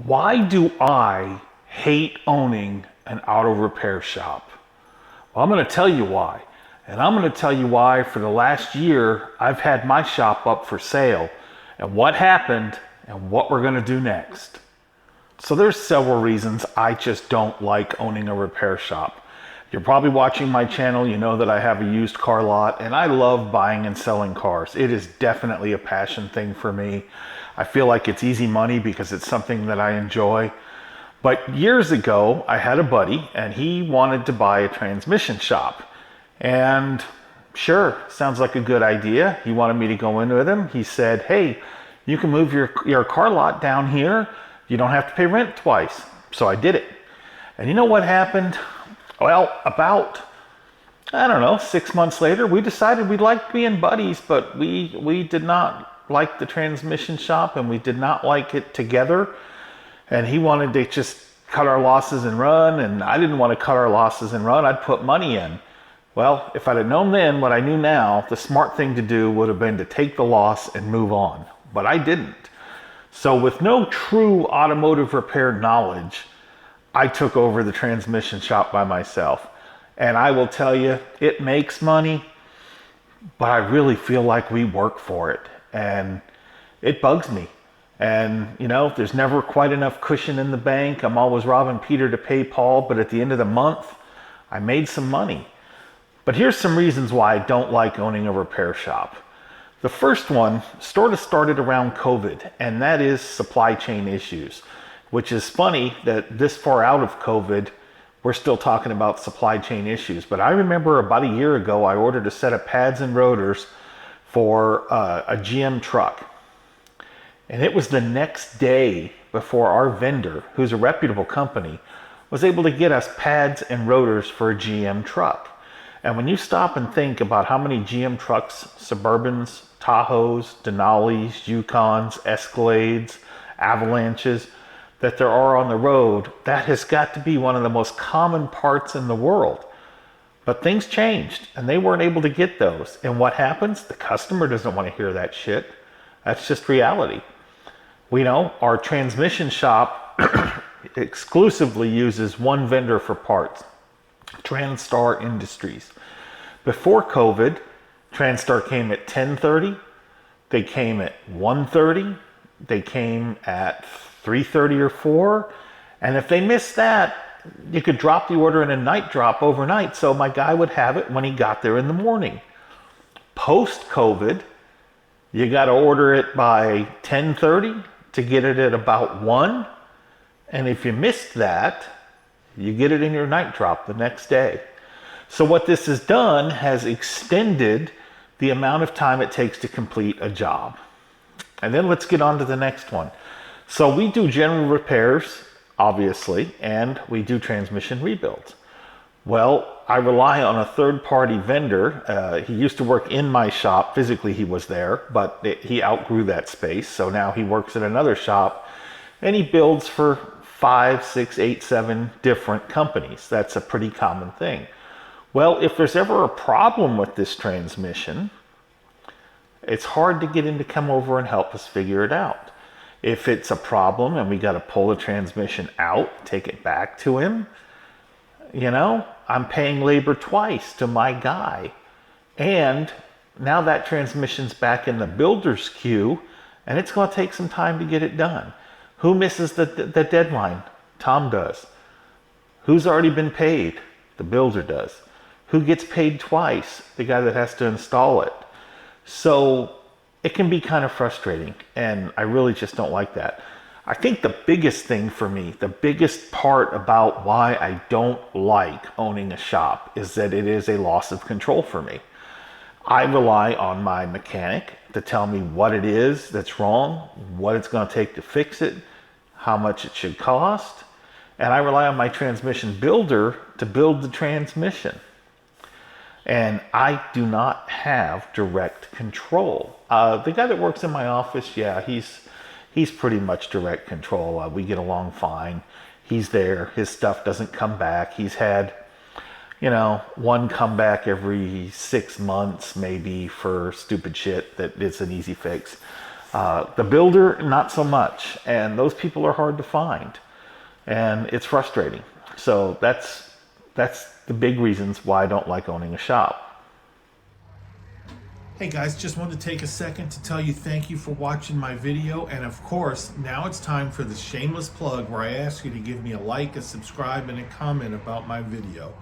Why do I hate owning an auto repair shop? Well, I'm going to tell you why. And I'm going to tell you why for the last year I've had my shop up for sale and what happened and what we're going to do next. So there's several reasons I just don't like owning a repair shop. You're probably watching my channel, you know that I have a used car lot and I love buying and selling cars. It is definitely a passion thing for me. I feel like it's easy money because it's something that I enjoy. But years ago, I had a buddy and he wanted to buy a transmission shop. And sure, sounds like a good idea. He wanted me to go in with him. He said, hey, you can move your car lot down here. You don't have to pay rent twice. So I did it. And you know what happened? Well, about, I don't know, 6 months later, we decided we liked being buddies, but we did not like the transmission shop and we did not like it together. And he wanted to just cut our losses and run, and I didn't want to cut our losses and run. I'd put money in. Well, if I'd have known then what I knew now, the smart thing to do would have been to take the loss and move on. But I didn't. So with no true automotive repair knowledge, I took over the transmission shop by myself. And I will tell you, it makes money, but I really feel like we work for it. And it bugs me. And, you know, there's never quite enough cushion in the bank. I'm always robbing Peter to pay Paul, but at the end of the month, I made some money. But here's some reasons why I don't like owning a repair shop. The first one sort of started around COVID, and that is supply chain issues, which is funny that this far out of COVID, we're still talking about supply chain issues. But I remember about a year ago, I ordered a set of pads and rotors for a GM truck. And it was the next day before our vendor, who's a reputable company, was able to get us pads and rotors for a GM truck. And when you stop and think about how many GM trucks, Suburbans, Tahoes, Denali's, Yukons, Escalades, Avalanches, that there are on the road, that has got to be one of the most common parts in the world. But things changed and they weren't able to get those. And what happens? The customer doesn't want to hear that shit. That's just reality. We know our transmission shop exclusively uses one vendor for parts, Transtar Industries. Before COVID, Transtar came at 10:30, they came at 1:30, they came at 3:30 or 4, and if they missed that, you could drop the order in a night drop overnight, so my guy would have it when he got there in the morning. Post-COVID, you got to order it by 10:30 to get it at about 1, and if you missed that, you get it in your night drop the next day. So what this has done has extended the amount of time it takes to complete a job. And then let's get on to the next one. So we do general repairs, obviously, and we do transmission rebuilds. Well, I rely on a third-party vendor. He used to work in my shop. Physically, he was there, but he outgrew that space. So now he works at another shop, and he builds for 5, 6, 8, 7 different companies. That's a pretty common thing. Well, if there's ever a problem with this transmission, it's hard to get him to come over and help us figure it out. If it's a problem and we got to pull the transmission out, take it back to him, you know, I'm paying labor twice to my guy. And now that transmission's back in the builder's queue and it's going to take some time to get it done. Who misses the deadline? Tom does. Who's already been paid? The builder does. Who gets paid twice? The guy that has to install it. So it can be kind of frustrating, and I really just don't like that. I think the biggest thing for me, the biggest part about why I don't like owning a shop is that it is a loss of control for me. I rely on my mechanic to tell me what it is that's wrong, what it's going to take to fix it, how much it should cost, and I rely on my transmission builder to build the transmission. And I do not have direct control. The guy that works in my office, yeah, he's pretty much direct control. We get along fine. He's there. His stuff doesn't come back. He's had, you know, one comeback every 6 months maybe for stupid shit that it's an easy fix. The builder, not so much. And those people are hard to find. And it's frustrating. So that's the big reasons why I don't like owning a shop. Hey guys, just wanted to take a second to tell you thank you for watching my video, and of course, now it's time for the shameless plug where I ask you to give me a like, a subscribe, and a comment about my video.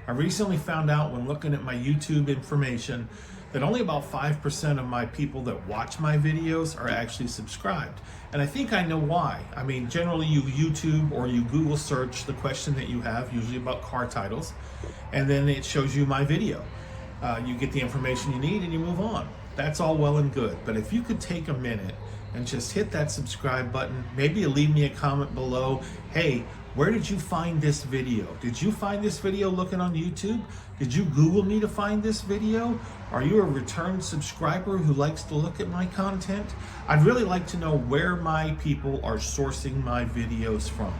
I recently found out when looking at my YouTube information that only about 5% of my people that watch my videos are actually subscribed. And I think I know why. I mean, generally you YouTube or you Google search the question that you have, usually about car titles, and then it shows you my video. You get the information you need and you move on. That's all well and good. But if you could take a minute and just hit that subscribe button, maybe you leave me a comment below. Hey, where did you find this video? Did you find this video looking on YouTube? Did you Google me to find this video? Are you a returned subscriber who likes to look at my content? I'd really like to know where my people are sourcing my videos from.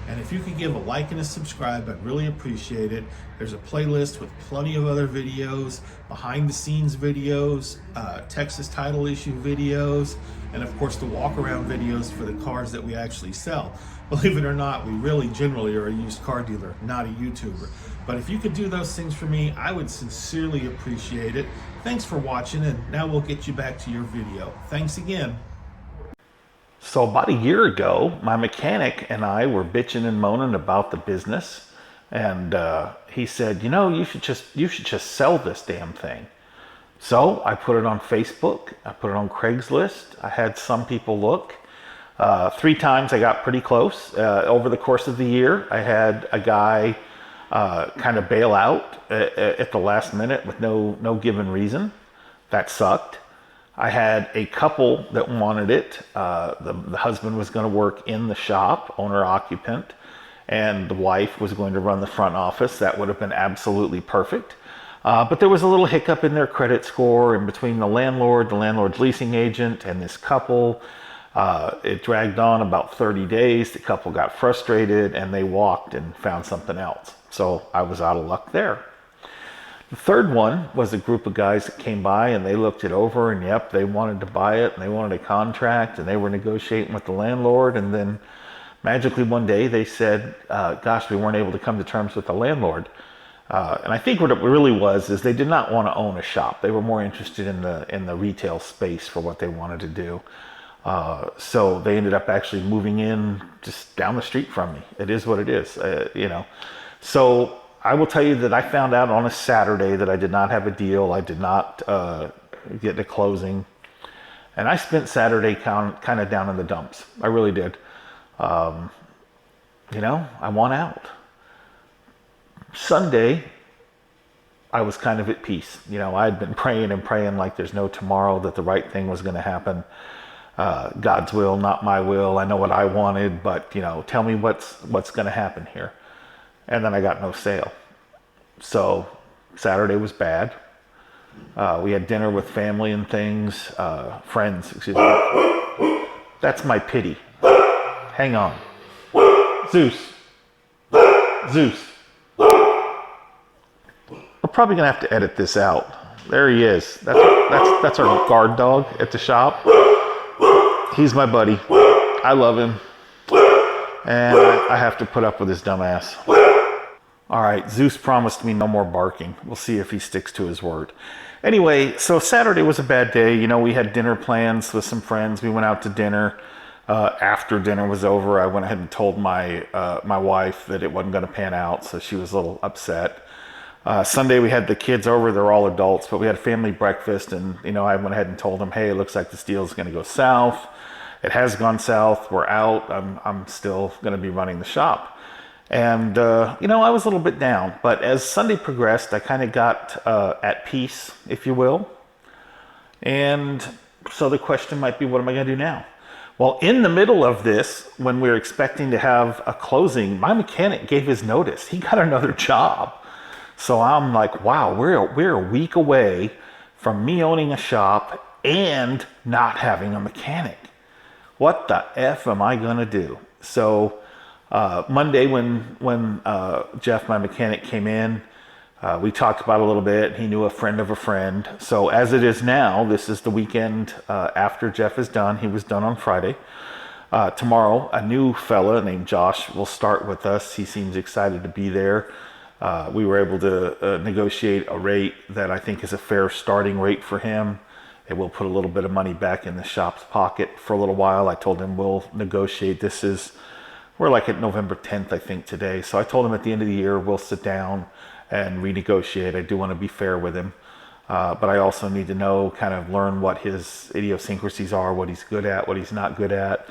And if you could give a like and a subscribe, I'd really appreciate it. There's a playlist with plenty of other videos, behind the scenes videos, Texas title issue videos, and of course the walk around videos for the cars that we actually sell. Believe it or not, we really generally are a used car dealer, not a YouTuber. But if you could do those things for me, I would sincerely appreciate it. Thanks for watching, and now we'll get you back to your video. Thanks again. So about a year ago, my mechanic and I were bitching and moaning about the business, and he said, you know, you should just sell this damn thing. So I put it on Facebook, I put it on Craigslist, I had some people look. 3 times I got pretty close. Over the course of the year, I had a guy kind of bail out at the last minute with no given reason. That sucked. I had a couple that wanted it. The husband was going to work in the shop, owner-occupant, and the wife was going to run the front office. That would have been absolutely perfect. But there was a little hiccup in their credit score, and between the landlord's leasing agent, and this couple, it dragged on about 30 days. The couple got frustrated, and they walked and found something else. So I was out of luck there. The third one was a group of guys that came by and they looked it over, and yep, they wanted to buy it and they wanted a contract and they were negotiating with the landlord, and then magically one day they said, gosh, we weren't able to come to terms with the landlord. And I think what it really was is they did not want to own a shop. They were more interested in the retail space for what they wanted to do. So they ended up actually moving in just down the street from me. It is what it is, you know. So I will tell you that I found out on a Saturday that I did not have a deal. I did not get to closing. And I spent Saturday kind of down in the dumps. I really did. You know, I want out. Sunday, I was kind of at peace. You know, I had been praying and praying like there's no tomorrow, that the right thing was going to happen. God's will, not my will. I know what I wanted, but, you know, tell me what's going to happen here. And then I got no sale. So Saturday was bad. We had dinner with family and things, friends, excuse me. That's my pity. Hang on. Zeus. We're probably gonna have to edit this out. There he is. That's our guard dog at the shop. He's my buddy. I love him. And I have to put up with his dumb ass. All right, Zeus promised me no more barking. We'll see if he sticks to his word. Anyway, so Saturday was a bad day. You know, we had dinner plans with some friends. We went out to dinner. After dinner was over, I went ahead and told my wife that it wasn't going to pan out, so she was a little upset. Sunday we had the kids over. They're all adults, but we had a family breakfast, and you know, I went ahead and told them, hey, it looks like this deal is going to go south. It has gone south. We're out. I'm still going to be running the shop. And, you know, I was a little bit down, but as Sunday progressed, I kind of got at peace, if you will. And so the question might be, what am I going to do now? Well, in the middle of this, when we were expecting to have a closing, my mechanic gave his notice. He got another job. So I'm like, wow, we're a week away from me owning a shop and not having a mechanic. What the F am I going to do? So Monday when Jeff, my mechanic, came in, We talked about it a little bit. He knew a friend of a friend. So as it is now, this is the weekend after Jeff is done. He was done on Friday. Tomorrow, a new fella named Josh will start with us. He seems excited to be there. We were able to negotiate a rate that I think is a fair starting rate for him. It will put a little bit of money back in the shop's pocket for a little while. I told him we'll negotiate. We're like at November 10th, I think, today. So I told him at the end of the year, we'll sit down and renegotiate. I do want to be fair with him. But I also need to know, kind of learn what his idiosyncrasies are, what he's good at, what he's not good at.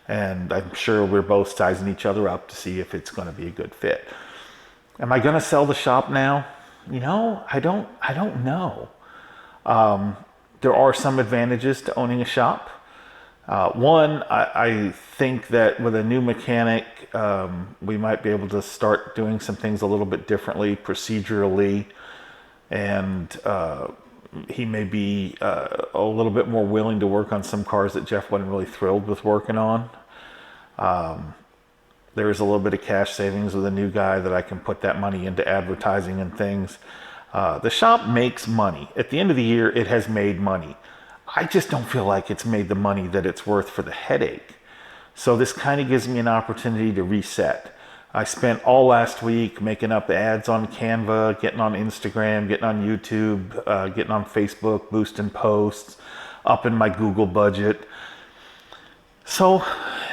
And I'm sure we're both sizing each other up to see if it's going to be a good fit. Am I going to sell the shop now? I don't know. There are some advantages to owning a shop. One, I think that with a new mechanic, we might be able to start doing some things a little bit differently procedurally, and he may be a little bit more willing to work on some cars that Jeff wasn't really thrilled with working on. There is a little bit of cash savings with a new guy that I can put that money into advertising and things. The shop makes money. At the end of the year, it has made money. I just don't feel like it's made the money that it's worth for the headache. So this kind of gives me an opportunity to reset. I spent all last week making up ads on Canva, getting on Instagram, getting on YouTube, getting on Facebook, boosting posts, upping my Google budget. So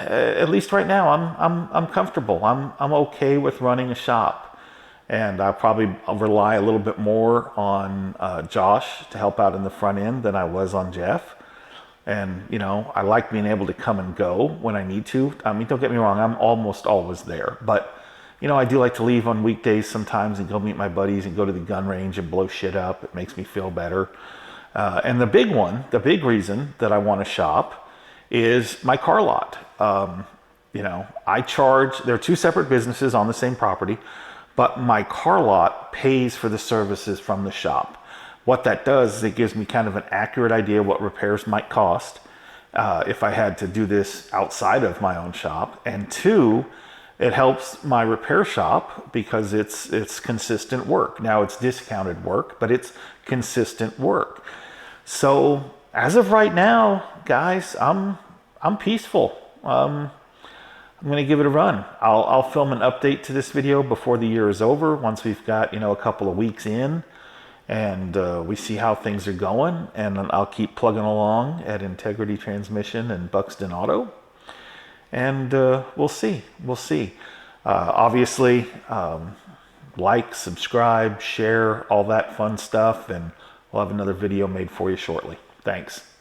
at least right now, I'm comfortable. I'm okay with running a shop. And I'll probably rely a little bit more on Josh to help out in the front end than I was on Jeff. And, I like being able to come and go when I need to. I mean, don't get me wrong, I'm almost always there. But, I do like to leave on weekdays sometimes and go meet my buddies and go to the gun range and blow shit up. It makes me feel better. And the big reason that I want to shop is my car lot. I charge, there are two separate businesses on the same property. But my car lot pays for the services from the shop. What that does is it gives me kind of an accurate idea what repairs might cost if I had to do this outside of my own shop. And two, it helps my repair shop because it's consistent work. Now it's discounted work, but it's consistent work. So as of right now, guys, I'm peaceful. I'm going to give it a run. I'll film an update to this video before the year is over, once we've got, a couple of weeks in and we see how things are going. And then I'll keep plugging along at Integrity Transmission and Buxton Auto. And we'll see. Obviously, like, subscribe, share, all that fun stuff. And we'll have another video made for you shortly. Thanks.